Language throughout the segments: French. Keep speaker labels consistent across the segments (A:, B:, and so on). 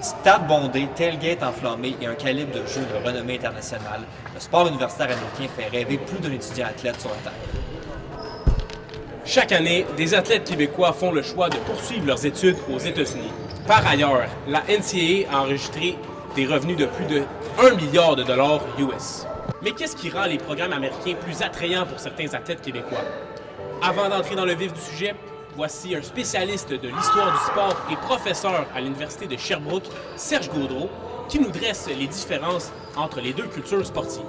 A: Stade bondé, tailgate enflammé et un calibre de jeu de renommée internationale, le sport universitaire américain fait rêver plus d'un étudiant athlète sur la Terre.
B: Chaque année, des athlètes québécois font le choix de poursuivre leurs études aux États-Unis. Par ailleurs, la NCAA a enregistré des revenus de plus de 1 milliard de dollars US. Mais qu'est-ce qui rend les programmes américains plus attrayants pour certains athlètes québécois? Avant d'entrer dans le vif du sujet, voici un spécialiste de l'histoire du sport et professeur à l'Université de Sherbrooke, Serge Gaudreault, qui nous dresse les différences entre les deux cultures sportives.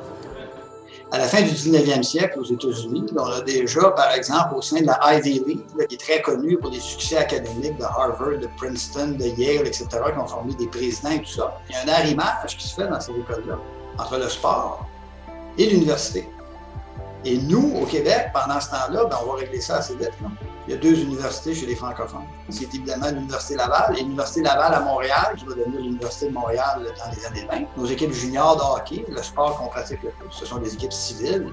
C: À la fin du 19e siècle, aux États-Unis, on a déjà, par exemple, au sein de la Ivy League, qui est très connue pour les succès académiques de Harvard, de Princeton, de Yale, etc., qui ont formé des présidents et tout ça. Il y a un arrimage qui se fait dans ces écoles-là entre le sport et l'université. Et nous, au Québec, pendant ce temps-là, on va régler ça assez vite. Là. Il y a 2 universités chez les francophones. C'est évidemment l'Université Laval et l'Université Laval à Montréal, qui va devenir l'Université de Montréal dans les années 20. Nos équipes juniors de hockey, le sport qu'on pratique le plus, ce sont des équipes civiles,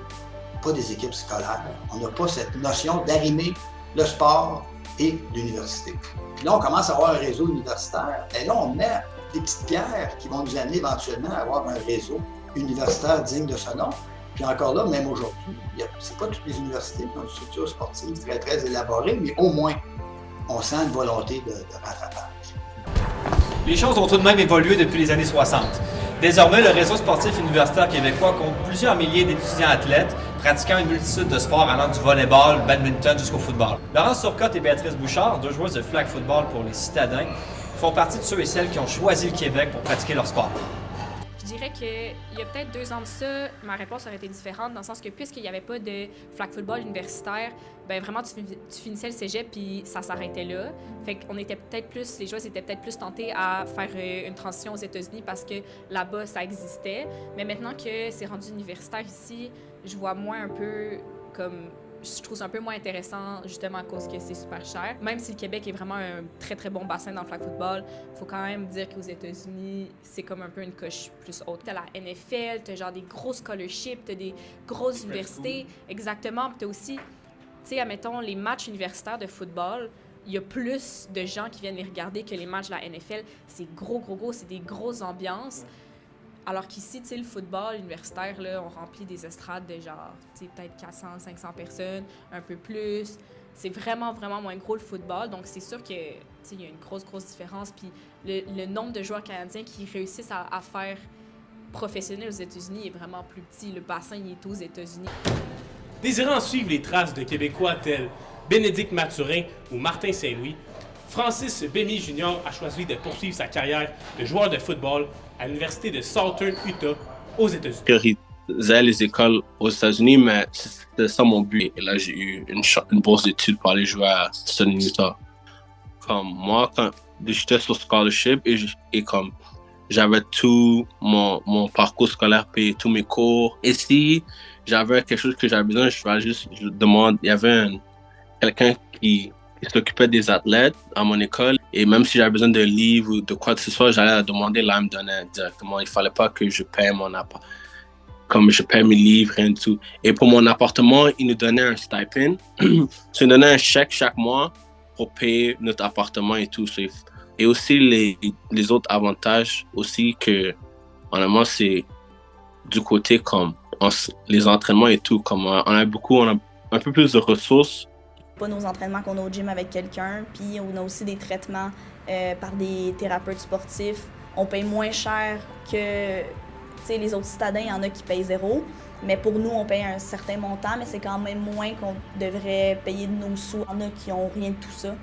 C: pas des équipes scolaires. On n'a pas cette notion d'arrimer le sport et l'université. Puis là, on commence à avoir un réseau universitaire. Et là, on met des petites pierres qui vont nous amener éventuellement à avoir un réseau universitaire digne de ce nom. Puis encore là, même aujourd'hui, c'est pas toutes les universités qui ont une structure sportive très, très élaborée, mais au moins, on sent une volonté de rattrapage.
A: Les choses ont tout de même évolué depuis les années 60. Désormais, le réseau sportif universitaire québécois compte plusieurs milliers d'étudiants athlètes pratiquant une multitude de sports allant du volleyball, badminton jusqu'au football. Laurence Turcotte et Béatrice Bouchard, 2 joueuses de flag football pour les Citadins, font partie de ceux et celles qui ont choisi le Québec pour pratiquer leur sport.
D: Je dirais qu'il y a peut-être 2 ans de ça, ma réponse aurait été différente dans le sens que puisqu'il n'y avait pas de flag football universitaire, ben vraiment tu finissais le cégep puis ça s'arrêtait là. Fait qu'on était peut-être plus, les joueurs étaient peut-être plus tentés à faire une transition aux États-Unis parce que là-bas ça existait. Mais maintenant que c'est rendu universitaire ici, je vois moins un peu comme je trouve ça un peu moins intéressant, justement à cause que c'est super cher. Même si le Québec est vraiment un très, très bon bassin dans le flag football, il faut quand même dire qu'aux États-Unis, c'est comme un peu une coche plus haute. T'as la NFL, t'as genre des gros scholarships, t'as des grosses universités. Exactement. Puis t'as aussi, tu sais, admettons, les matchs universitaires de football, il y a plus de gens qui viennent les regarder que les matchs de la NFL. C'est gros, c'est des grosses ambiances. Alors qu'ici, tu sais, le football universitaire, là, on remplit des estrades de genre, tu sais, peut-être 400, 500 personnes, un peu plus. C'est vraiment, vraiment moins gros le football. Donc, c'est sûr que, tu sais, il y a une grosse différence. Puis le nombre de joueurs canadiens qui réussissent à faire professionnel aux États-Unis est vraiment plus petit. Le bassin, il est aux États-Unis.
B: Désirant suivre les traces de Québécois tels Bénédicte Mathurin ou Martin Saint-Louis, Francis Bémy Jr. a choisi de poursuivre sa carrière de joueur de football à l'Université de Southern Utah, aux États-Unis.
E: Je faisais les écoles aux États-Unis, mais c'était ça mon but. Et là, j'ai eu une bourse d'études pour aller jouer à Southern Utah. Comme moi, quand j'étais sur scholarship et comme j'avais tout mon parcours scolaire payé, tous mes cours. Et si j'avais quelque chose que j'avais besoin, je demande. Il y avait quelqu'un qui s'occupait des athlètes à mon école. Et même si j'avais besoin de livres ou de quoi que ce soit, j'allais la demander, là, elle me donnait directement. Il fallait pas que je paye mon appart. Comme je paye mes livres et tout. Et pour mon appartement, ils nous donnaient un stipend. Ils nous donnaient un chèque chaque mois pour payer notre appartement et tout. Et aussi les autres avantages aussi que, honnêtement, c'est du côté comme les entraînements et tout. Comme on a un peu plus de ressources.
F: Pas nos entraînements qu'on a au gym avec quelqu'un, puis on a aussi des traitements par des thérapeutes sportifs. On paye moins cher que les autres citadins, il y en a qui payent 0. Mais pour nous, on paye un certain montant, mais c'est quand même moins qu'on devrait payer de nos sous. Il y en a qui n'ont rien de tout ça.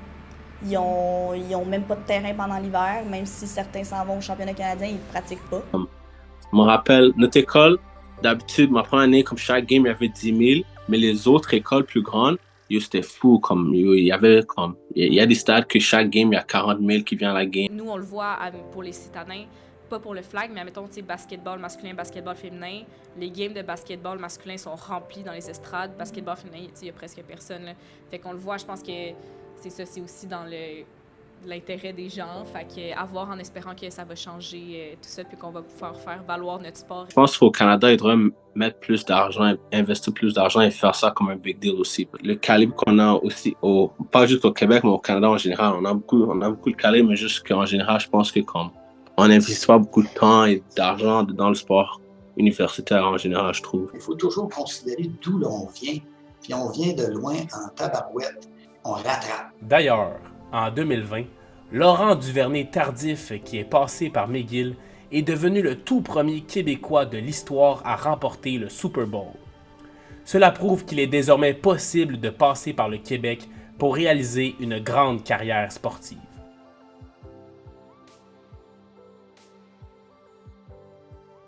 F: Ils ont même pas de terrain pendant l'hiver, même si certains s'en vont au championnat canadien, ils ne pratiquent pas.
E: Je me rappelle, notre école, d'habitude, ma première année, comme chaque game, il y avait 10 000, mais les autres écoles plus grandes, c'était fou. Il y a des stades que chaque game, il y a 40 000 qui viennent à la game.
D: Nous, on le voit pour les citadins, pas pour le flag, mais admettons, basketball masculin, basketball féminin. Les games de basketball masculin sont remplis dans les estrades. Basketball féminin, il y a presque personne. Là. Fait qu'on le voit, je pense que c'est ça, c'est aussi dans l'intérêt des gens. Fait que, à voir en espérant que ça va changer tout ça, puis qu'on va pouvoir faire valoir notre sport.
E: Je pense qu'au Canada, il devrait mettre plus d'argent, investir plus d'argent et faire ça comme un big deal aussi. Le calibre qu'on a aussi, pas juste au Québec, mais au Canada en général, on a beaucoup de calibre, mais juste qu'en général, je pense que comme on n'investit pas beaucoup de temps et d'argent dans le sport universitaire en général, je trouve.
C: Il faut toujours considérer d'où l'on vient. Puis on vient de loin en tabarouette. On rattrape.
B: D'ailleurs, en 2020, Laurent Duvernay-Tardif, qui est passé par McGill, est devenu le tout premier Québécois de l'histoire à remporter le Super Bowl. Cela prouve qu'il est désormais possible de passer par le Québec pour réaliser une grande carrière sportive.